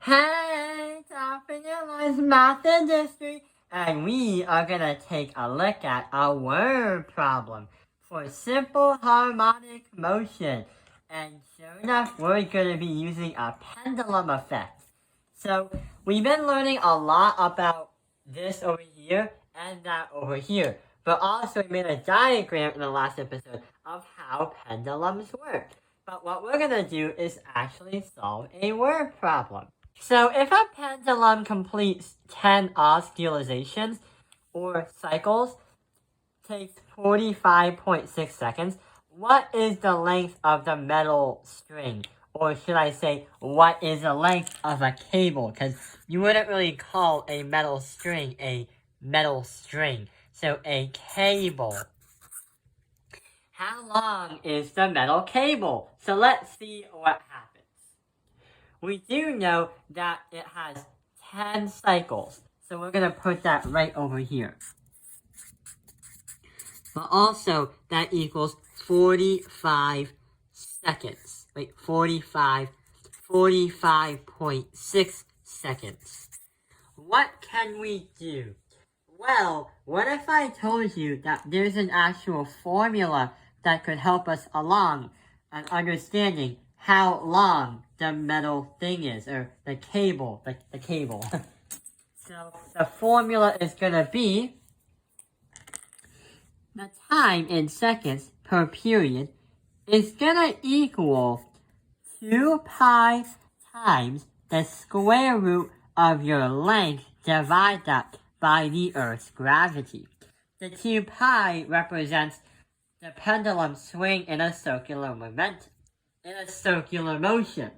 Hey, Topping Airlines Math Industry, and we are gonna take a look at a word problem for simple harmonic motion. And sure enough, we're gonna be using a pendulum effect. So we've been learning a lot about this over here and that over here, but also we made a diagram in the last episode of how pendulums work. But what we're gonna do is actually solve a word problem. So if a pendulum completes 10 oscillations or cycles, takes 45.6 seconds, what is the length of the metal string? Or should I say, what is the length of a cable? Because you wouldn't really call a metal string a metal string. So a cable. How long is the metal cable? So let's see what happens. We do know that it has 10 cycles, so we're going to put that right over here. But also, that equals 45 seconds. Wait, 45.6 seconds. What can we do? Well, what if I told you that there's an actual formula that could help us along on understanding how long the metal thing is, or the cable, the cable. So the formula is going to be the time in seconds per period is going to equal 2 pi times the square root of your length divided that by the Earth's gravity. The 2 pi represents the pendulum swing in a circular momentum, in a circular motion.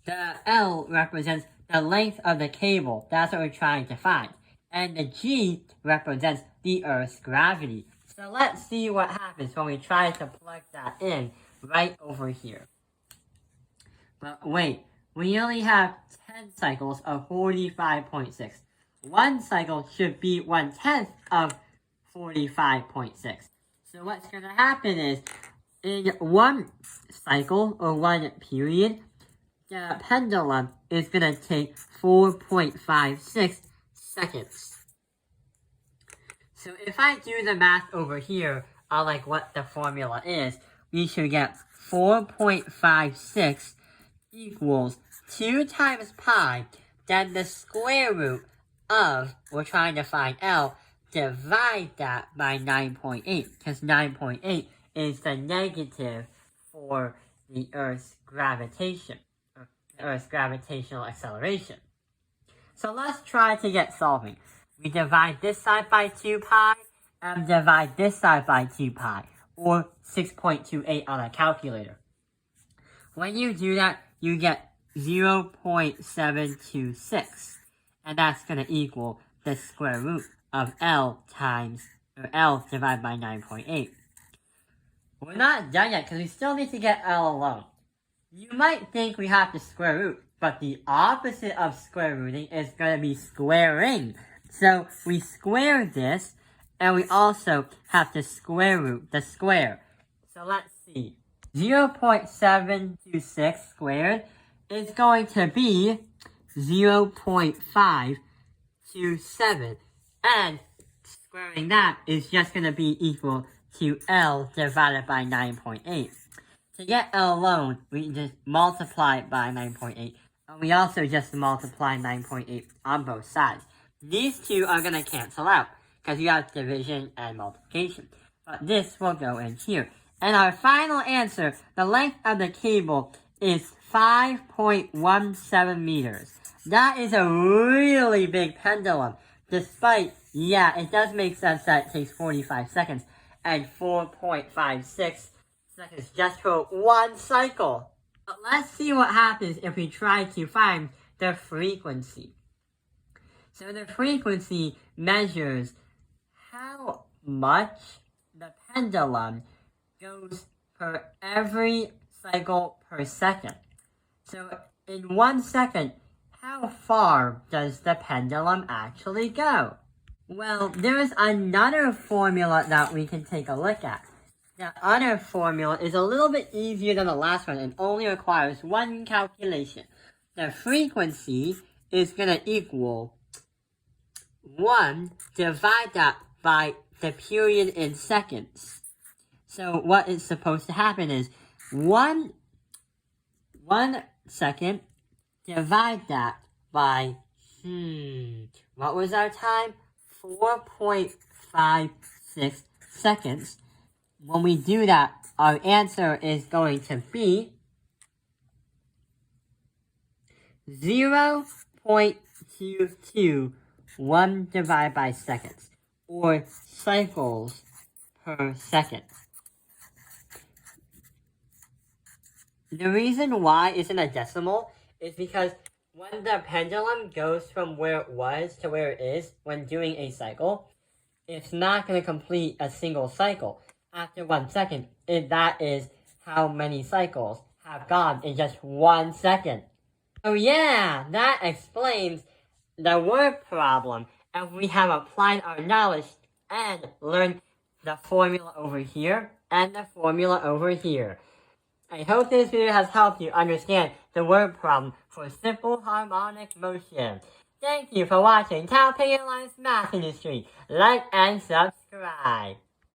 The L represents the length of the cable. That's what we're trying to find. And the G represents the Earth's gravity. So let's see what happens when we try to plug that in right over here. But wait, we only have 10 cycles of 45.6. One cycle should be 1/10 of 45.6. So what's going to happen is, in one cycle, or one period, the pendulum is going to take 4.56 seconds. So if I do the math over here on like what the formula is, we should get 4.56 equals 2 times pi, then the square root of, we're trying to find L, divide that by 9.8, because 9.8 is the negative for the Earth's gravitation, or the Earth's gravitational acceleration. So let's try to get solving. We divide this side by 2 pi, and divide this side by 2 pi, or 6.28 on a calculator. When you do that, you get 0.726, and that's going to equal the square root of L divided by 9.8. We're not done yet, because we still need to get L alone. You might think we have to square root, but the opposite of square rooting is going to be squaring. So we square this, and we also have to square root the square. So let's see. 0.726 squared is going to be 0.527. And squaring that is just going to be equal to L divided by 9.8. To get L alone, we just multiply it by 9.8. And we also just multiply 9.8 on both sides. These two are going to cancel out, because you have division and multiplication. But this will go in here. And our final answer, the length of the cable, is 5.17 meters. That is a really big pendulum. Despite, yeah, it does make sense that it takes 45 seconds and 4.56 seconds just for one cycle. But let's see what happens if we try to find the frequency. So the frequency measures how much the pendulum goes per every cycle per second. So in 1 second, how far does the pendulum actually go? Well, there's another formula that we can take a look at. The other formula is a little bit easier than the last one and only requires one calculation. the frequency is going to equal 1, divide that by the period in seconds. So what is supposed to happen is 1 second, divide that by, what was our time? 4.56 seconds. When we do that, our answer is going to be 0.221 divided by seconds, or cycles per second. The reason why it's in a decimal is because when the pendulum goes from where it was to where it is when doing a cycle, it's not going to complete a single cycle. After 1 second, that is how many cycles have gone in just 1 second. So yeah, that explains the word problem, and we have applied our knowledge and learned the formula over here and the formula over here. I hope this video has helped you understand the word problem for simple harmonic motion. Thank you for watching Taoping Line's Math Industry. Like and subscribe.